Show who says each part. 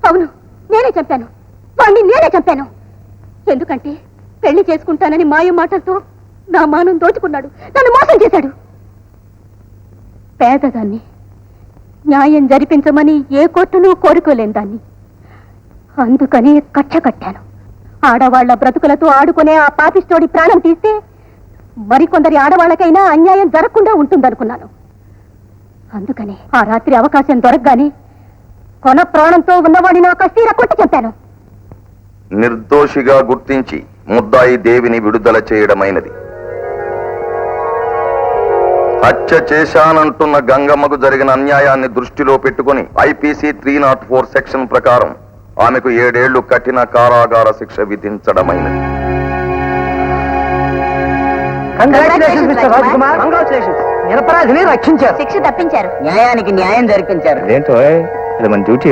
Speaker 1: అవును, నేనే చంపాను. వాణ్ణి నేనే చంపాను. ఎందుకంటే పెళ్లి చేసుకుంటానని మాయ మాటలతో నా మానం దోచుకున్నాడు, నన్ను మోసం చేశాడు. పేదదాన్ని, న్యాయం జరిపించమని ఏ కోర్టును కోరుకోలేని దాన్ని. అందుకని కక్ష కట్టాను. ఆడవాళ్ల బ్రతుకులతో ఆడుకునే ఆ పాపిస్తోడి ప్రాణం తీస్తే మరికొందరి ఆడవాళ్లకైనా అన్యాయం జరగకుండా ఉంటుందనుకున్నాను. అందుకని ఆ రాత్రి అవకాశం దొరకగానే కొన ప్రాణంతో ఉన్నవాడిని నా కస్తీర కొట్టి చెప్పాను.
Speaker 2: నిర్దోషిగా గుర్తించి ముద్దాయి దేవిని విడుదల చేయడమైనది. హత్య చేశానంటున్న గంగమ్మకు జరిగిన అన్యాయాన్ని దృష్టిలో పెట్టుకుని ఐపీసీ 304 సెక్షన్ ప్రకారం ఆమెకు 7 ఏళ్లు కఠిన కారాగార శిక్ష విధించడమైనది.
Speaker 3: నిరపరాధిని రక్షించారు,
Speaker 1: శిక్ష తప్పించారు,
Speaker 3: న్యాయానికి న్యాయం జరిపించారు.
Speaker 4: ఏంటో అది మన డ్యూటీ.